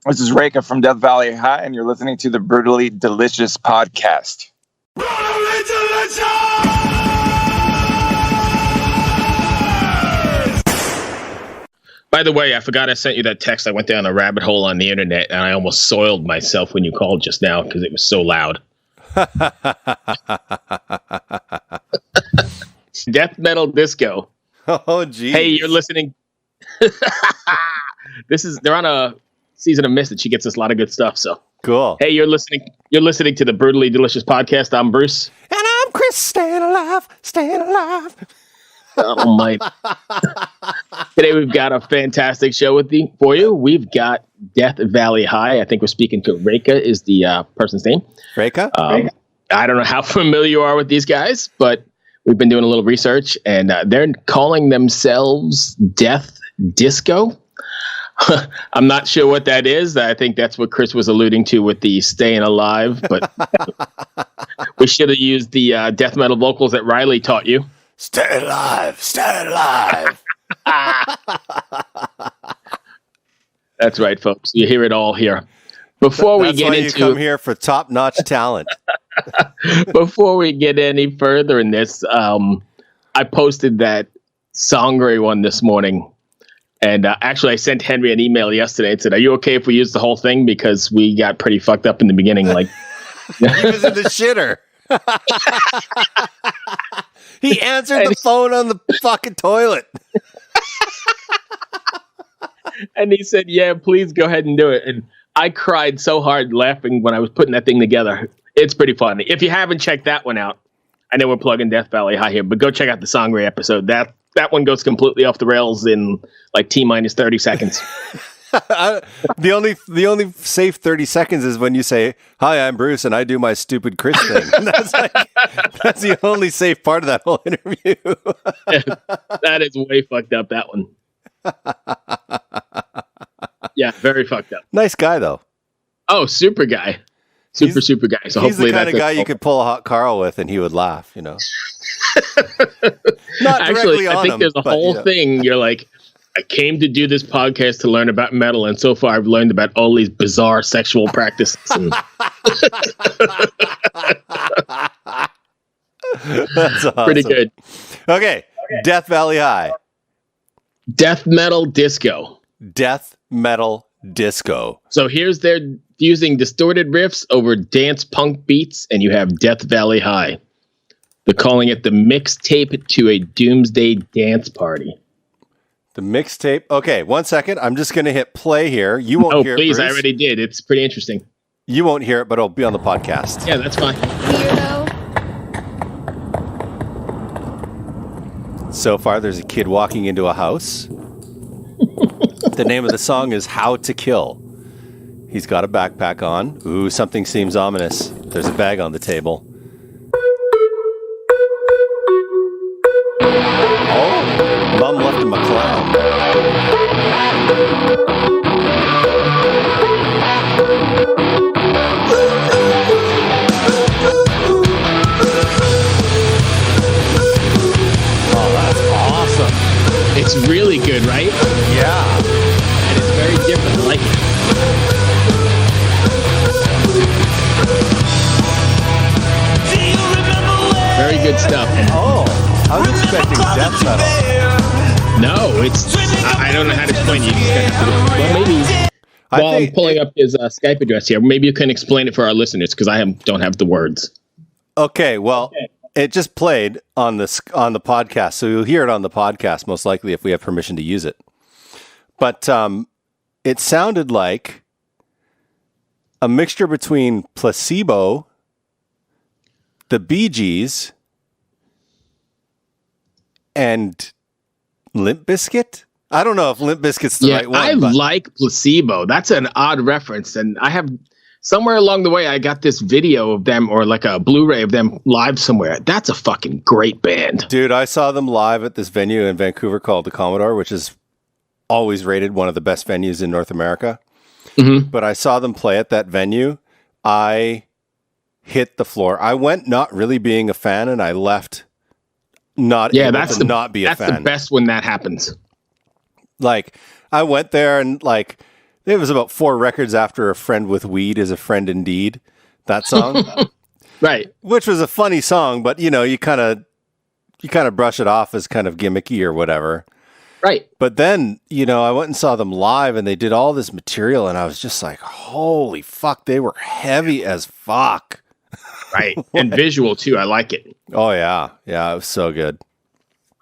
This is Reyka from Death Valley High, and you're listening to the Brutally Delicious podcast. Brutally Delicious! By the way, I forgot I sent you that text. I went down a rabbit hole on the internet, and I almost soiled myself when you called just now because it was so loud. Death metal disco. Oh, geez. Hey, you're listening. They're on a season of Mist, and she gets us a lot of good stuff. So cool. Hey, you're listening to the Brutally Delicious podcast. I'm Bruce, and I'm Chris. Staying alive. Oh my! Today we've got a fantastic show for you. We've got Death Valley High. I think we're speaking to Reyka is the person's name. Reyka? I don't know how familiar you are with these guys, but we've been doing a little research, and they're calling themselves Death Disco. I'm not sure what that is. I think that's what Chris was alluding to with the staying alive, but we should have used the death metal vocals that Riley taught you. Stay alive. That's right, folks. You hear it all here. Before we get into, you come here for top-notch talent. Before we get any further in this, I posted that Sangre one this morning. And actually, I sent Henry an email yesterday and said, "Are you okay if we use the whole thing? Because we got pretty fucked up in the beginning." Like, he was in the shitter. He answered the phone on the fucking toilet. And he said, "Yeah, please go ahead and do it." And I cried so hard laughing when I was putting that thing together. It's pretty funny. If you haven't checked that one out, I know we're plugging Death Valley High here, but go check out the Sangre episode. That one goes completely off the rails in like T-minus 30 seconds. The only safe 30 seconds is when you say, "Hi, I'm Bruce, and I do my stupid Chris thing." That's the only safe part of that whole interview. That is way fucked up, that one. Yeah, very fucked up. Nice guy, though. Oh, super guy. Super guy. So he's hopefully the kind of guy you could pull a hot Carl with and he would laugh, you know. Not actually, I think there's a whole you know. thing. You're like, I came to do this podcast to learn about metal, and so far I've learned about all these bizarre sexual practices. That's awesome. Pretty good. Okay, Death Valley High. Death metal disco. Death metal disco. So here's their using distorted riffs over dance punk beats, and you have Death Valley High. They're calling it the mixtape to a doomsday dance party. The mixtape. Okay, 1 second. I'm just going to hit play here. You won't hear it, please, Bruce. I already did. It's pretty interesting. You won't hear it, but it'll be on the podcast. Yeah, that's fine. So far, there's a kid walking into a house. The name of the song is How to Kill. He's got a backpack on. Ooh, something seems ominous. There's a bag on the table. Oh, Mom left him a clown. Oh, that's awesome. It's really good, right? Yeah. And it's very different. I like it. Very good stuff. Oh, I was expecting death metal. No, it's... I don't know how to explain it. You just have to do it. Well, maybe... I'm pulling up his Skype address here. Maybe you can explain it for our listeners, because I don't have the words. Okay, well, it just played on the podcast, so you'll hear it on the podcast, most likely, if we have permission to use it. But it sounded like a mixture between Placebo, the Bee Gees, and Limp Bizkit. I don't know if Limp Bizkit's the right one. I like Placebo. That's an odd reference, and I have somewhere along the way I got this video of them, or like a Blu-ray of them live somewhere. That's a fucking great band, dude. I saw them live at this venue in Vancouver called the Commodore, which is always rated one of the best venues in North America. Mm-hmm. But I saw them play at that venue. I hit the floor. I went not really being a fan, and I left not able to not be a fan. That's the best when that happens. Like, I went there and, like, It was about 4 records after A Friend with Weed is a Friend Indeed. That song. Right. Which was a funny song, but you kind of brush it off as kind of gimmicky or whatever. Right. But then, I went and saw them live and they did all this material and I was just like, holy fuck, they were heavy as fuck. Right. And visual too. I like it. Oh yeah. Yeah, it was so good.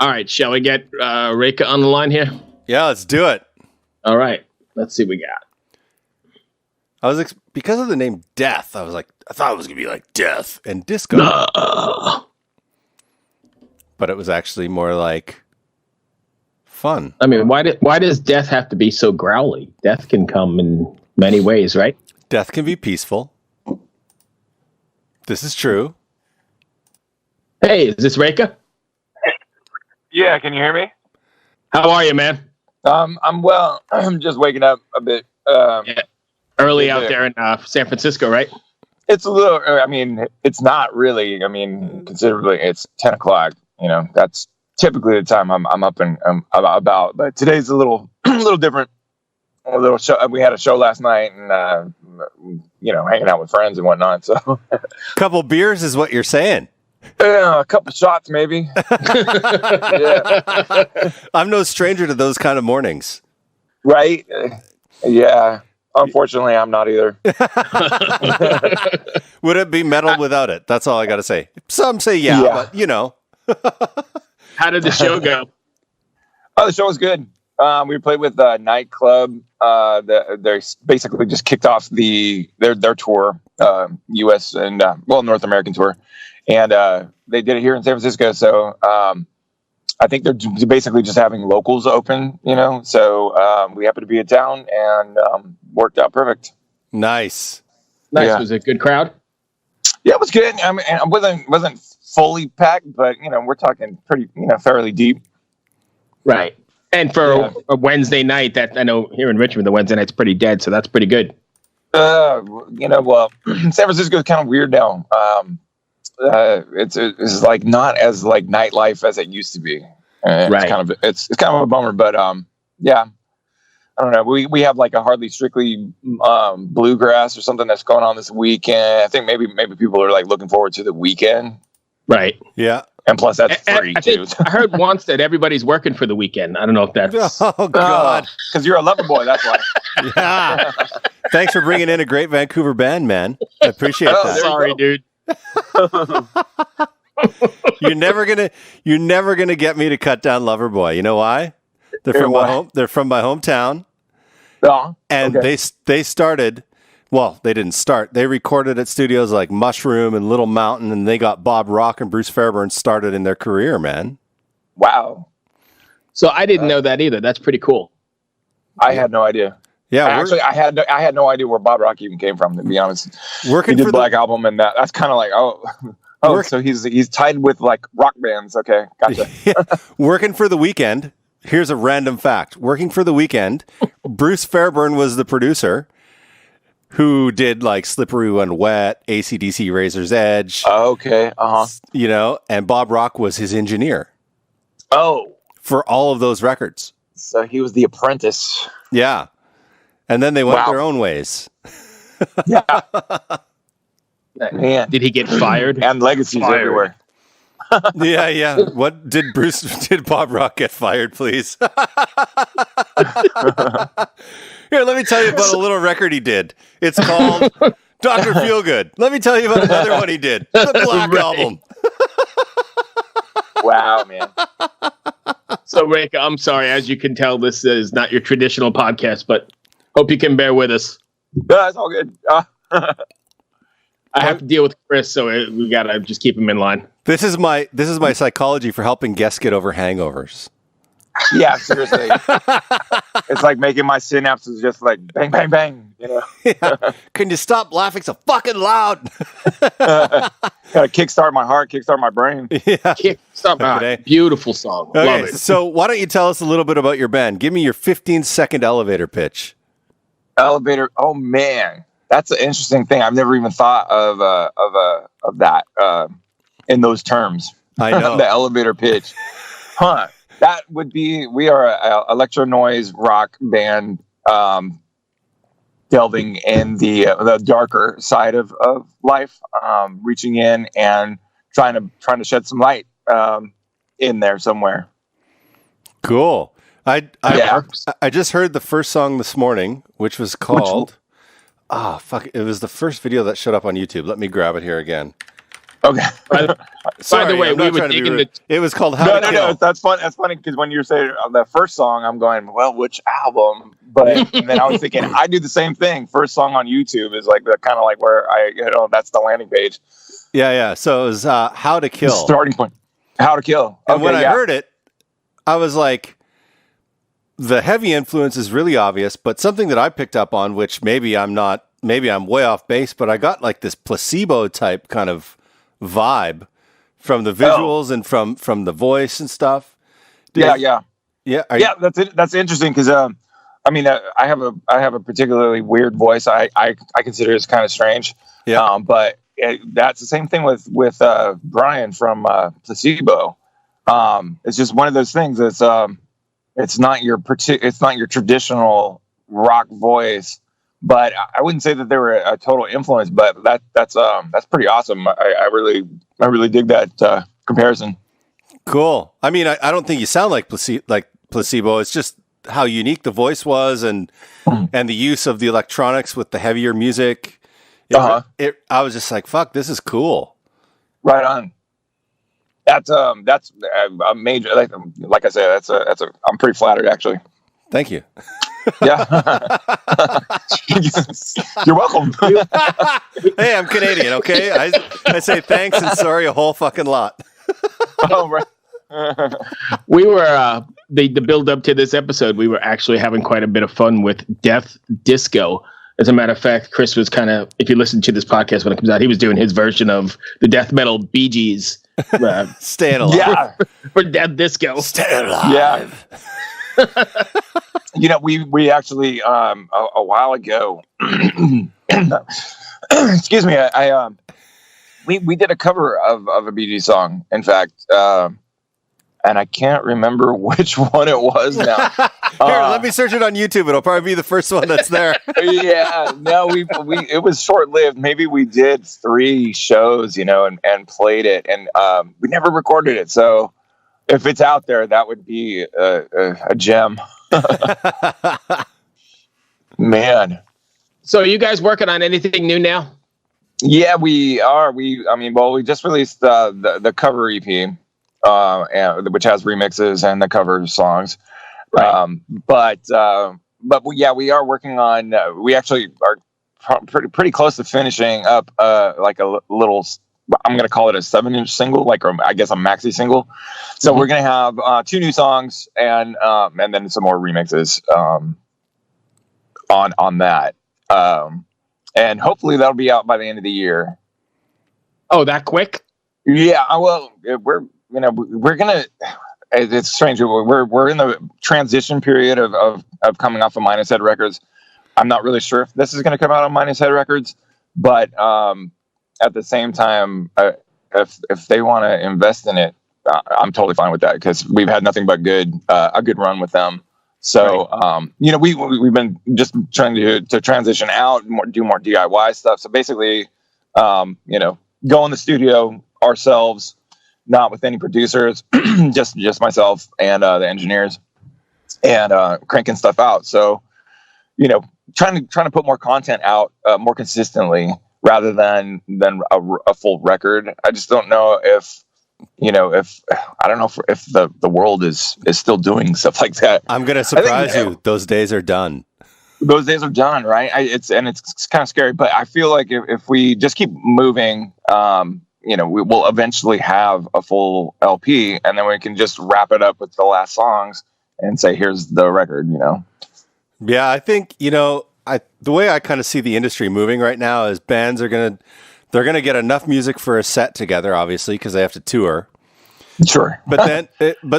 All right. Shall we get Reyka on the line here? Yeah, let's do it. All right. Let's see what we got. I was because of the name Death, I thought it was going to be like Death and Disco. But it was actually more like fun. I mean, why does death have to be so growly? Death can come in many ways, right? Death can be peaceful. This is true. Hey, is this Reyka? Yeah, can you hear me? How are you, man? I'm well. I'm just waking up a bit. Yeah. Early out there in San Francisco, right? It's a little. I mean, it's not really. I mean, considerably. It's 10 o'clock. That's typically the time I'm up and about. But today's a little different. A little show. We had a show last night, and hanging out with friends and whatnot. So, couple beers is what you're saying. A couple shots, maybe. Yeah. I'm no stranger to those kind of mornings. Right? Yeah. Unfortunately, I'm not either. Would it be metal without it? That's all I got to say. Some say yeah, but How did the show go? Oh, the show was good. We played with Nightclub. They basically just kicked off their tour, U.S. and North American tour, and they did it here in San Francisco. So I think they're basically just having locals open, So we happened to be in town and worked out perfect. Nice. Yeah. Was it a good crowd? Yeah, it was good. I mean, it wasn't fully packed, but we're talking pretty, fairly deep. Right. And for a Wednesday night, that I know here in Richmond, the Wednesday night's pretty dead, so that's pretty good. Well, San Francisco is kind of weird now. It's like not as like nightlife as it used to be. Right. It's kind of a bummer, but yeah. I don't know. We have like a hardly strictly bluegrass or something that's going on this weekend. I think maybe people are like looking forward to the weekend. Right. Yeah. And plus that's free too. I heard once that everybody's working for the weekend. I don't know if that's... Oh, God. Because you're a lover boy, that's why. Yeah. Thanks for bringing in a great Vancouver band, man. I appreciate that. Sorry, dude. You're never gonna get me to cut down Loverboy. You know why? They're from my hometown. Oh, and okay. they started. Well, they didn't start. They recorded at studios like Mushroom and Little Mountain, and they got Bob Rock and Bruce Fairbairn started in their career, man. Wow. So I didn't know that either. That's pretty cool. I had no idea. Yeah, actually, I had no idea where Bob Rock even came from. To be honest, working he did for Black Album, and that's kind of like so he's tied with like rock bands. Okay, gotcha. Working for The Weeknd. Here's a random fact. Working for The Weeknd, Bruce Fairbairn was the producer who did like Slippery When Wet, AC/DC Razor's Edge. Okay, and Bob Rock was his engineer. Oh, for all of those records. So he was the apprentice. Yeah. And then they went their own ways. Yeah. Man. Did he get fired? And legacies everywhere. Yeah. What did Bob Rock get fired, please? Here, let me tell you about a little record he did. It's called Dr. Feelgood. Let me tell you about another one he did. The Black Album. Wow, man. So, Reyka, I'm sorry. As you can tell, this is not your traditional podcast, but hope you can bear with us. No, it's all good. I have to deal with Chris, so we gotta just keep him in line. This is my psychology for helping guests get over hangovers. Yeah, seriously. It's like making my synapses just like bang, bang, bang. Yeah. Can you stop laughing so fucking loud? Gotta kickstart my heart, kickstart my brain. Yeah. Kickstart my beautiful song. Okay, Love it. So why don't you tell us a little bit about your band? Give me your 15-second elevator pitch. Elevator. Oh man, that's an interesting thing. I've never even thought of that in those terms. I know. The elevator pitch. Huh. That would be. We are an electro noise rock band. delving in the darker side of life, reaching in and trying to shed some light in there somewhere. Cool. I Yeah. just heard the first song this morning, which was called. Fuck! It was the first video that showed up on YouTube. Let me grab it here again. Okay. By the way, we were digging the. It was called How to Kill. No. That's fun. That's funny because when you say the first song, I'm going, well, which album? But and then I was thinking, I do the same thing. First song on YouTube is like the kind of like where that's the landing page. Yeah. So it was How to Kill. Starting point. How to Kill. And when I heard it, I was like, the heavy influence is really obvious, but something that I picked up on, which maybe I'm way off base, but I got like this Placebo type kind of vibe from the visuals and from the voice and stuff. Yeah. That's interesting because I have a particularly weird voice. I consider it kind of strange. Yeah. But that's the same thing with Brian from Placebo. It's just one of those things. It's not your traditional rock voice, but I wouldn't say that they were a total influence. But that's pretty awesome. I really dig that comparison. Cool. I mean, I don't think you sound like Placebo. It's just how unique the voice was and the use of the electronics with the heavier music. I was just like, fuck, this is cool. Right on. That's a major, like I said, I'm pretty flattered actually. Thank you. Yeah. You're welcome. Hey, I'm Canadian, okay? I say thanks and sorry a whole fucking lot. Oh, right. We were the build up to this episode. We were actually having quite a bit of fun with Death Disco. As a matter of fact, Chris was kind of, if you listen to this podcast when it comes out, he was doing his version of the death metal Bee Gees. Staying alive. Yeah. For Death Disco. Staying alive. Yeah. We actually a while ago. Excuse me. We did a cover of a Bee Gees song. In fact, and I can't remember which one it was now. Here, let me search it on YouTube. It'll probably be the first one that's there. Yeah, no, it was short lived. Maybe we did 3 shows, and played it, and we never recorded it. So if it's out there, that would be a gem. Man. So are you guys working on anything new now? Yeah, we are. We just released the cover EP. Which has remixes and the cover songs, right. But we are working on. We actually are pretty close to finishing up like a little. I'm going to call it a 7-inch single, I guess a maxi single. So we're going to have 2 new songs and then some more remixes on that, and hopefully that'll be out by the end of the year. Oh, that quick? Yeah. Well, we're gonna. It's strange. We're in the transition period of coming off of Minus Head Records. I'm not really sure if this is going to come out on Minus Head Records, but at the same time, if they want to invest in it, I'm totally fine with that because we've had nothing but a good run with them. So right. We've been just trying to transition out, do more DIY stuff. So basically, go in the studio ourselves. Not with any producers, just myself and the engineers, and cranking stuff out. So, trying to put more content out more consistently rather than a full record. I just don't know if the world is still doing stuff like that. I'm gonna surprise you. Those days are done. Those days are done, right? It's kind of scary, but I feel like if we just keep moving. We will eventually have a full LP, and then we can just wrap it up with the last songs and say, "Here's the record." Yeah, I think the way I kind of see the industry moving right now is bands are gonna get enough music for a set together, obviously, because they have to tour. Sure, but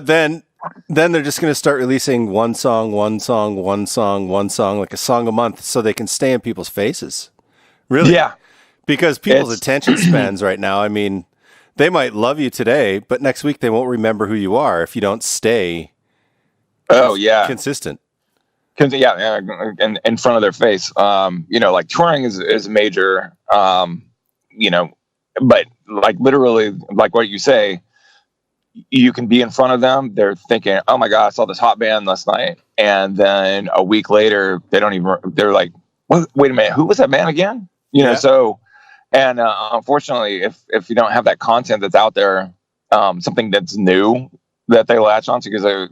then they're just gonna start releasing one song, like a song a month, so they can stay in people's faces. Really? Yeah. Because people's attention spans right now, they might love you today, but next week they won't remember who you are if you don't stay consistent. Because in front of their face. Like touring is major. But like literally, like what you say, you can be in front of them. They're thinking, "Oh my God, I saw this hot band last night," and then a week later, they're like, "Wait a minute, who was that band again?" So, and unfortunately, if you don't have that content that's out there, something that's new that they latch onto, because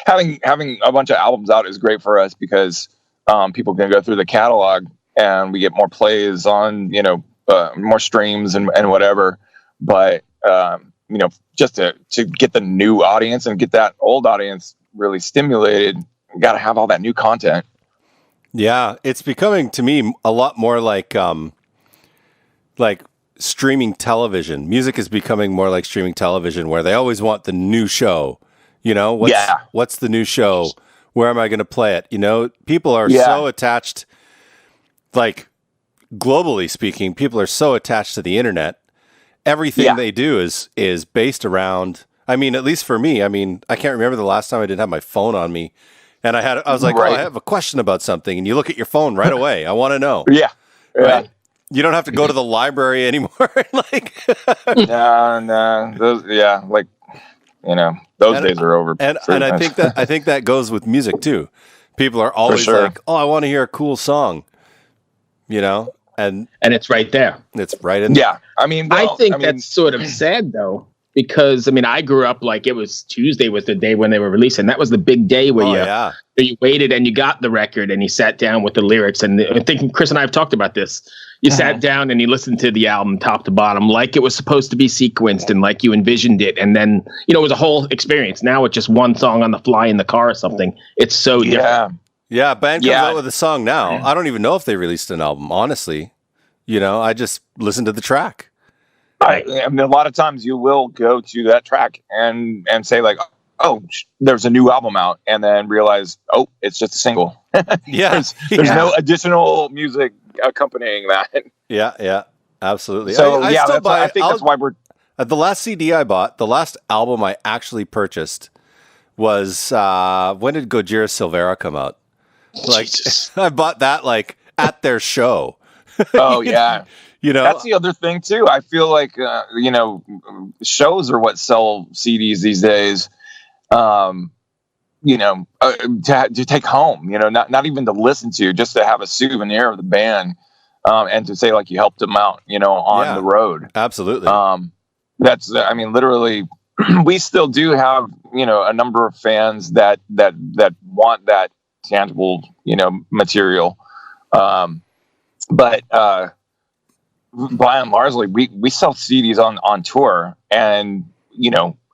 having a bunch of albums out is great for us because people can go through the catalog and we get more plays on more streams and whatever. But just to get the new audience and get that old audience really stimulated, you got to have all that new content. Yeah, it's becoming to me a lot more like streaming television. Music is becoming more like streaming television, where they always want the new show. What's the new show? Where am I going to play it? People are so attached, like globally speaking, people are so attached to the internet. Everything they do is based around, at least for me, I can't remember the last time I didn't have my phone on me. And I was like, I have a question about something. And you look at your phone right away. I want to know. Yeah. Right? You don't have to go to the library anymore. No. Those days are over. And I think that goes with music too. People are always like, "Oh, I want to hear a cool song," and it's right there. It's right in there. Yeah. I think that's sort of sad though, because I grew up like it was Tuesday was the day when they were releasing. That was the big day where you waited and you got the record and you sat down with the lyrics. And I think Chris and I have talked about this. You sat down and you listened to the album top to bottom like it was supposed to be sequenced and like you envisioned it. And then, it was a whole experience. Now it's just one song on the fly in the car or something. It's so different. Yeah, band comes out with a song now. I don't even know if they released an album, honestly. I just listened to the track. A lot of times you will go to that track and say like, "Oh, there's a new album out," and then realize, "Oh, it's just a single." There's no additional music accompanying that. Yeah, absolutely. So I think that's why we're the last CD I bought, the last album I actually purchased was when did Gojira Silvera come out? I bought that at their show. Oh yeah. That's the other thing too. I feel like shows are what sell CDs these days. To take home, not even to listen to, just to have a souvenir of the band, and to say like you helped them out, on the road. Absolutely. That's, literally, we still do have, a number of fans that want that tangible, material. But by and largely, we sell CDs on tour, and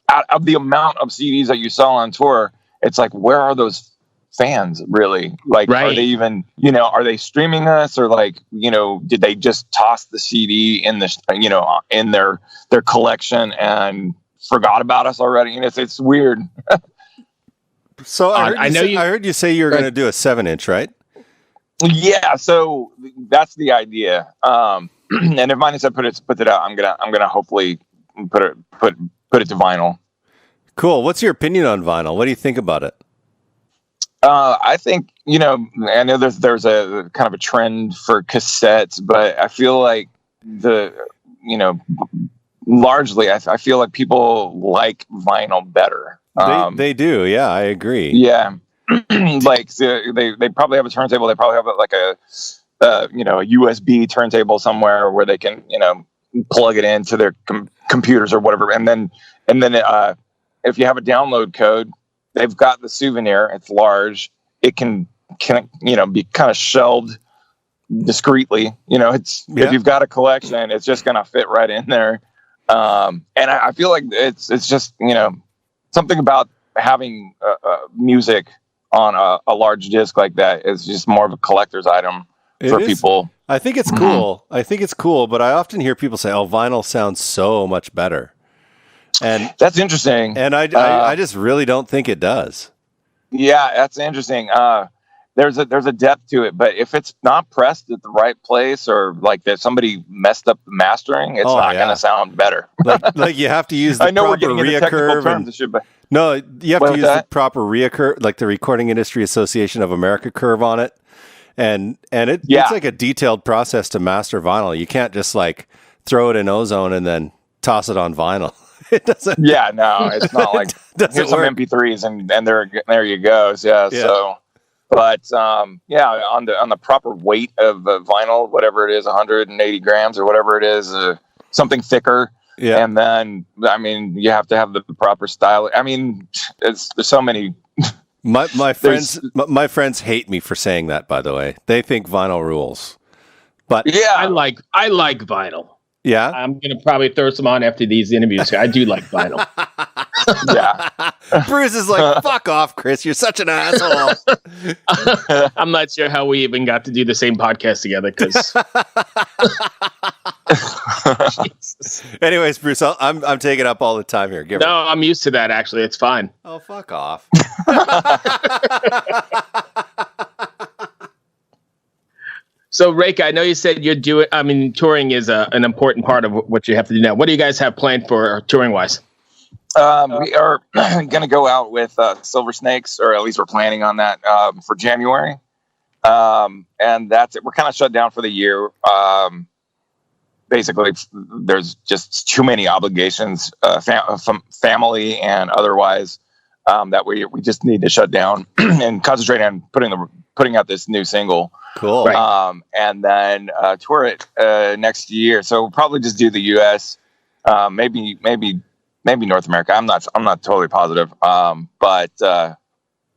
out of the amount of CDs that you sell on tour, it's like, where are those fans really? Like, Are they even, are they streaming us, or like, did they just toss the CD in the, in their collection and forgot about us already? It's weird. So I heard you say you're going to do a 7-inch, right? Yeah. So that's the idea. And if mine said put it out, I'm gonna hopefully put it to vinyl. Cool. What's your opinion on vinyl? What do you think about it? I think I know there's a kind of a trend for cassettes, but I feel like largely I feel like people like vinyl better. They do. Yeah, I agree. Yeah. Like they probably have a turntable. They probably have like a USB turntable somewhere where they can plug it into their computers or whatever, and then if you have a download code, they've got the souvenir. It's large. It can be kind of shelved discreetly. If you've got a collection, it's just gonna fit right in there. And I feel like it's just something about having music on a large disc like that is just more of a collector's item for people. I think it's cool. I think it's cool, but I often hear people say, "Oh, vinyl sounds so much better," and that's interesting. And I just really don't think it does. Yeah, that's interesting. There's a depth to it, but if it's not pressed at the right place, or like that somebody messed up the mastering, it's not going to sound better. like you have to use the I know proper we're getting into technical terms and shit, but No, you have What to was use the that? proper RIA curve, like the Recording Industry Association of America curve on it. And it's Yeah. like a detailed process to master vinyl. You can't just like throw it in ozone and then toss it on vinyl. It doesn't. Yeah, no, it's not like doesn't here's some work. MP3s and there you go. Yeah. Yeah. So, but yeah, on the proper weight of vinyl, whatever it is, 180 grams or whatever it is, something thicker. Yeah. And then, I mean, you have to have the proper style. I mean, there's so many. My friends hate me for saying that. By the way, they think vinyl rules. But Yeah, I like vinyl. yeah, I'm gonna probably throw some on after these interviews. I do like vinyl. yeah. Bruce is like, "Fuck off, Chris! You're such an asshole." I'm not sure how we even got to do the same podcast together because. Anyways, Bruce, I'm taking up all the time here. No, I'm used to that. Actually, it's fine. Oh, fuck off. So, Reyka, I know you said you're doing. I mean, touring is an important part of what you have to do now. What do you guys have planned for touring wise? We are going to go out with Silver Snakes, or at least we're planning on that for January. And that's it. We're kind of shut down for the year. Basically, there's just too many obligations, from family and otherwise, that we just need to shut down and concentrate on putting out this new single. Cool. Right. And then tour it next year. So we'll probably just do the U.S. Maybe North America. I'm not totally positive. But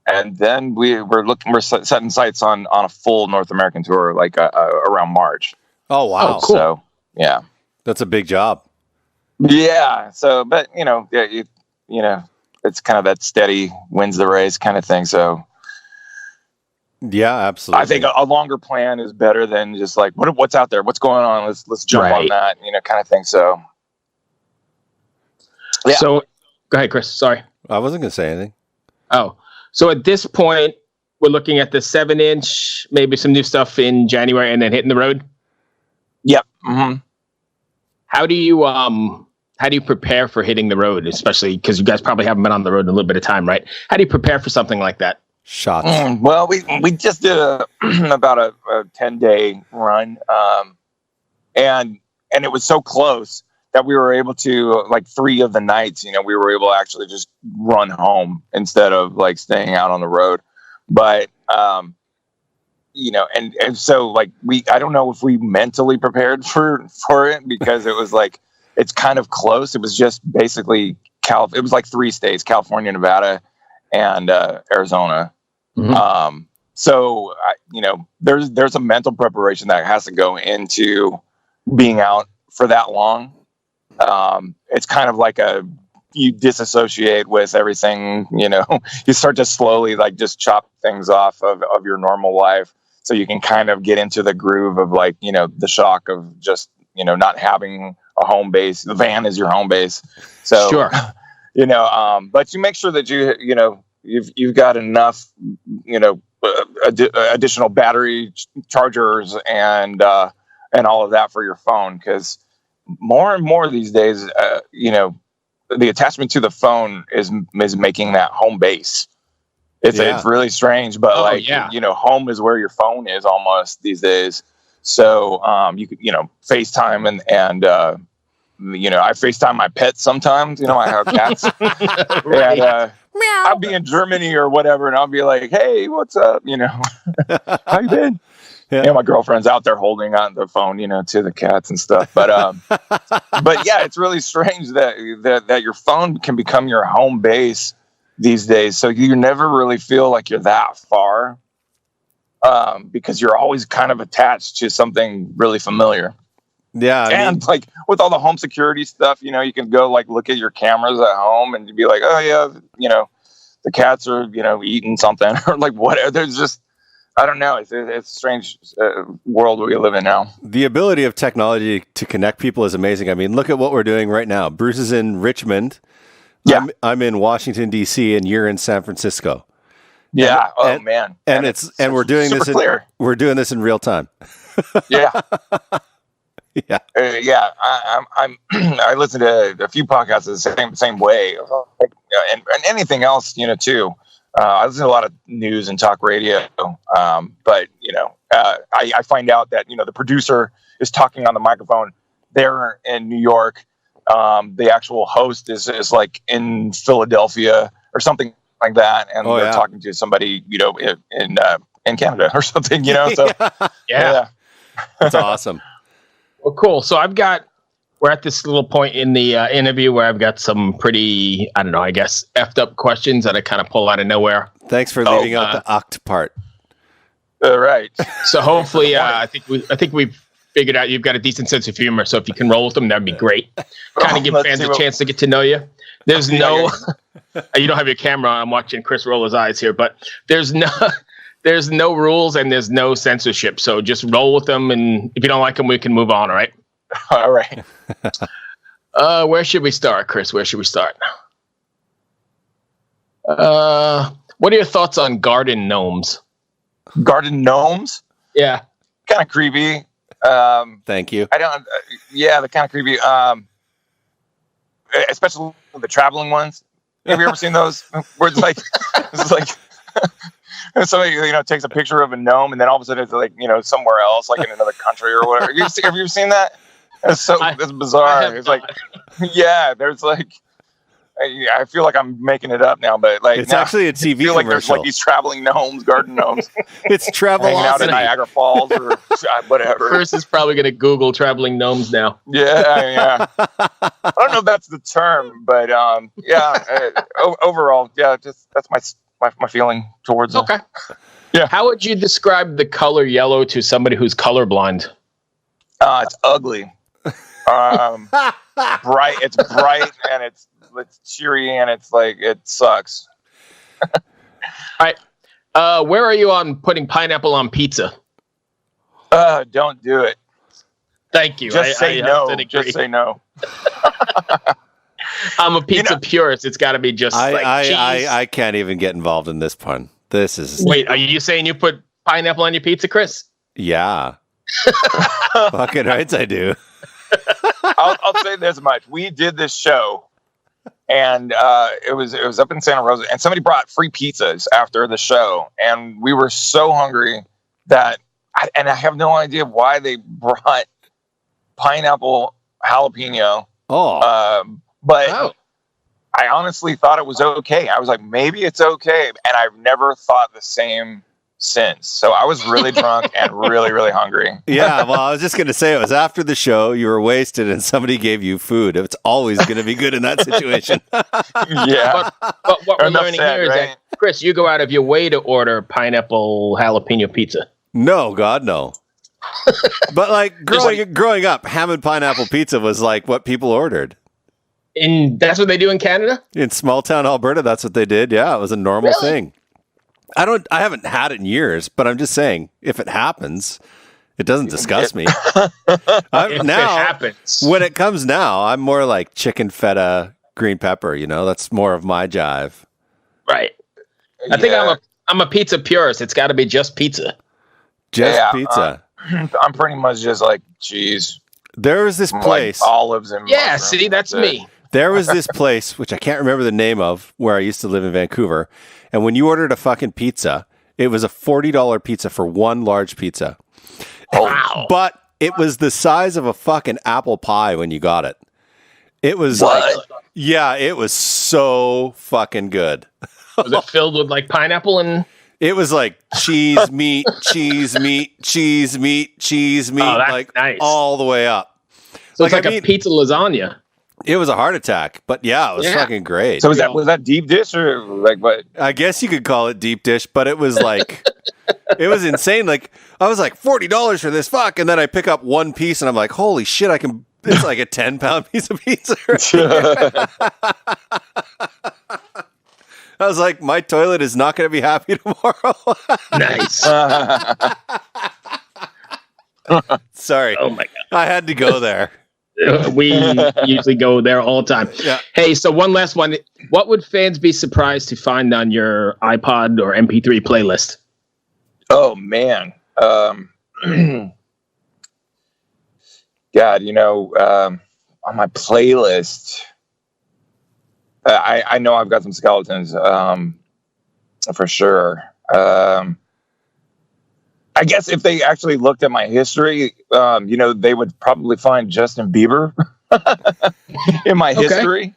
and then we're setting sights on a full North American tour, like around March. Oh, wow. Oh, cool. So yeah, That's a big job. yeah. So, but yeah, it's kind of that steady wins the race kind of thing. So Yeah, absolutely. I think a longer plan is better than just like what's out there, what's going on. Let's jump on Right. that, kind of thing. So yeah. So, go ahead, Chris. Sorry. I wasn't going to say anything. Oh, so at this point, we're looking at the 7-inch, maybe some new stuff in January, and then hitting the road. Yep. Mm-hmm. How do you prepare for hitting the road, especially because you guys probably haven't been on the road in a little bit of time, right? How do you prepare for something like that? Shots. Well, we just did about a 10-day run, and it was so close that we were able to, like, 3 of the nights, we were able to actually just run home instead of like staying out on the road. But and so like I don't know if we mentally prepared for it, because it was like it's kind of close. It was just basically it was like 3 states: California, Nevada, and Arizona. Mhm. So there's a mental preparation that has to go into being out for that long. It's kind of like you disassociate with everything, you start to slowly like just chop things off of your normal life, so you can kind of get into the groove of like, the shock of just, not having a home base. The van is your home base. So, Sure. but you make sure that you've got enough, additional battery chargers and all of that for your phone. 'Cause more and more these days, the attachment to the phone is making that home base. It's really strange, but home is where your phone is almost these days. So you could FaceTime and I FaceTime my pets sometimes. I have cats. Right. And I'll be in Germany or whatever, and I'll be like, "Hey, what's up? How you been?" Yeah. My girlfriend's out there holding on the phone, to the cats and stuff. But but yeah, it's really strange that your phone can become your home base these days. So you never really feel like you're that far, because you're always kind of attached to something really familiar. Yeah. And like with all the home security stuff, you can go like look at your cameras at home and be like, oh yeah, the cats are, eating something or like whatever. There's just, I don't know. It's a strange world we live in now. The ability of technology to connect people is amazing. I mean, look at what we're doing right now. Bruce is in Richmond. Yeah. I'm in Washington, D.C., and you're in San Francisco. Yeah. Man. And we're doing this. Clear. We're doing this in real time. Yeah. Yeah. I'm I listen to a few podcasts the same way, and anything else, too. I listen to a lot of news and talk radio, but I find out that the producer is talking on the microphone there in New York. The actual host is like in Philadelphia or something like that, and they're talking to somebody in Canada or something. So yeah. That's awesome. Well, cool. So we're at this little point in the interview where I've got some pretty, I don't know, I guess, effed up questions that I kind of pull out of nowhere. Thanks for leaving out the oct part. Right. So hopefully, I think we've figured out you've got a decent sense of humor. So if you can roll with them, that'd be great. Kind of give fans a chance to get to know you. There's no, you don't have your camera on. I'm watching Chris roll his eyes here, but there's no rules and there's no censorship. So just roll with them, and if you don't like them, we can move on. All right. All right. Where should we start, Chris? Where should we start? What are your thoughts on garden gnomes? Garden gnomes? Yeah. Kind of creepy. Thank you. I don't. They're kind of creepy. Especially the traveling ones. Have you ever seen those? Where it's like somebody takes a picture of a gnome and then all of a sudden it's like somewhere else, like in another country or whatever. Have you seen that? It's bizarre. It's like, there's like, I feel like I'm making it up now, but like it's actually a TV commercial. Like there's like commercial. these traveling gnomes, garden gnomes. It's travel hanging out in Niagara Falls or whatever. Chris is probably going to Google traveling gnomes now. Yeah. I don't know if that's the term, but overall, just that's my feeling towards it. Okay. Yeah. How would you describe the color yellow to somebody who's colorblind? It's ugly. Bright. It's bright and it's cheery and it's like it sucks. All right. Where are you on putting pineapple on pizza? Don't do it. Thank you. Just say no. Just say no. I'm a pizza purist. It's got to be just cheese. I can't even get involved in this pun. This is. Wait, are you saying you put pineapple on your pizza, Chris? Yeah. Fucking rights, I do. I'll say this much: we did this show, and it was up in Santa Rosa, and somebody brought free pizzas after the show, and we were so hungry that, I have no idea why they brought pineapple jalapeno. But I honestly thought it was okay. I was like, maybe it's okay, and I've never thought the same since. So I was really drunk and really, really hungry. Yeah, well, I was just going to say, it was after the show, you were wasted and somebody gave you food. It's always going to be good in that situation. Yeah. But what we're learning said, here is that, Chris, you go out of your way to order pineapple jalapeno pizza. No, God, no. But like growing up, ham and pineapple pizza was like what people ordered. And that's what they do in Canada? In small town Alberta, that's what they did. Yeah, it was a normal thing. I haven't had it in years, but I'm just saying, if it happens, it doesn't disgust me. It happens. When it comes now, I'm more like chicken feta, green pepper. That's more of my jive. Right. I think I'm a pizza purist. It's got to be just pizza. Just pizza. I'm pretty much just like cheese. There was this place, like olives and mushrooms. See, that's me. There was this place, which I can't remember the name of, where I used to live in Vancouver. And when you ordered a fucking pizza, it was a $40 pizza for one large pizza. Wow. But it was the size of a fucking apple pie when you got it. It was it was so fucking good. Was it filled with like pineapple and... It was like cheese, meat, cheese, meat, cheese, meat, cheese, meat, that's nice. All the way up. So it's like a pizza lasagna. It was a heart attack, but it was fucking great. So was that deep dish or like what? I guess you could call it deep dish, but it was like it was insane. Like I was like $40 for this, fuck, and then I pick up one piece and I'm like, holy shit, it's like a 10-pound piece of pizza. I was like, my toilet is not going to be happy tomorrow. Nice. Sorry. Oh my God. I had to go there. We usually go there all the time. Yeah. Hey, so one last one. What would fans be surprised to find on your iPod or MP3 playlist? Oh, man. God, on my playlist, I know I've got some skeletons, for sure. I guess if they actually looked at my history, they would probably find Justin Bieber in my history.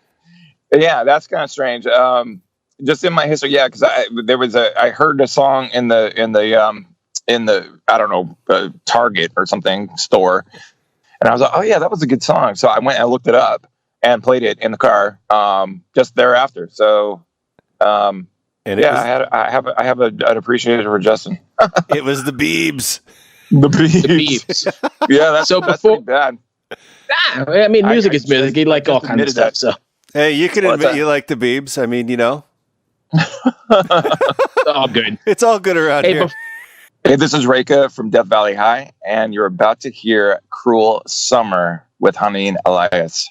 Yeah, that's kind of strange. Just in my history, yeah, because I heard a song in the I don't know, Target or something store, and I was like, oh yeah, that was a good song. So I went and looked it up and played it in the car just thereafter. So I have an appreciation for Justin. It was the Biebs. The Biebs. Yeah, that's pretty bad. I mean, music is music. You like all kinds of stuff. So hey, you can admit you like the Biebs. I mean, all good. It's all good around here. Hey, this is Reyka from Death Valley High, and you're about to hear "Cruel Summer" with Honey and Elias.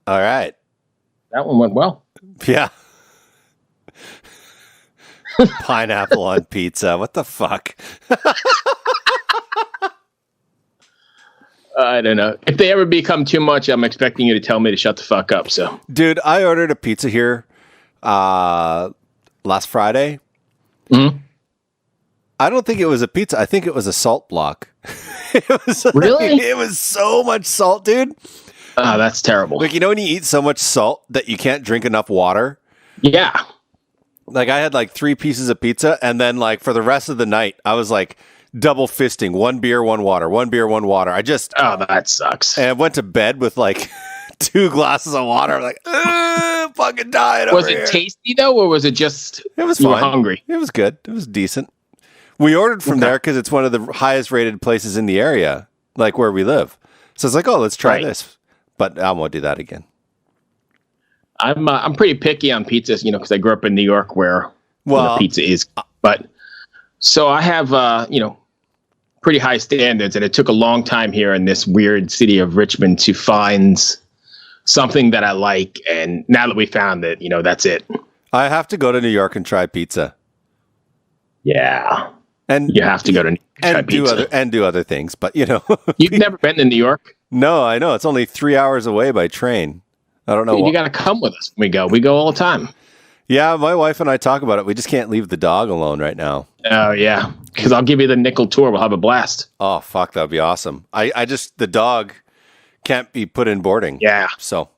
All right. That one went well. Yeah. Pineapple on pizza. What the fuck? I don't know. If they ever become too much, I'm expecting you to tell me to shut the fuck up. So, dude, I ordered a pizza here last Friday. Mm-hmm. I don't think it was a pizza. I think it was a salt block. Really? It was so much salt, dude. Oh, that's terrible. Like, you know when you eat so much salt that you can't drink enough water? Yeah. Like, I had like 3 pieces of pizza, and then like for the rest of the night, I was like double fisting, 1 beer, 1 water, 1 beer, 1 water. Oh, that sucks. And I went to bed with like 2 glasses of water. I'm like, fucking dying over Was it here. tasty though, or was it just It was you were fine. hungry? It was good. It was decent. We ordered from there because it's one of the highest rated places in the area, like where we live. So it's like, oh, let's try this. But I won't do that again. I'm pretty picky on pizzas, because I grew up in New York where pizza is. But so I have pretty high standards, and it took a long time here in this weird city of Richmond to find something that I like. And now that we found it, that's it. I have to go to New York and try pizza. Yeah. And you have to go to New York and try do other things, but You've never been to New York? No, I know. It's only 3 hours away by train. I don't know. You got to come with us when we go. We go all the time. Yeah, my wife and I talk about it. We just can't leave the dog alone right now. Oh, yeah. Because I'll give you the nickel tour. We'll have a blast. Oh, fuck. That would be awesome. The dog can't be put in boarding. Yeah. So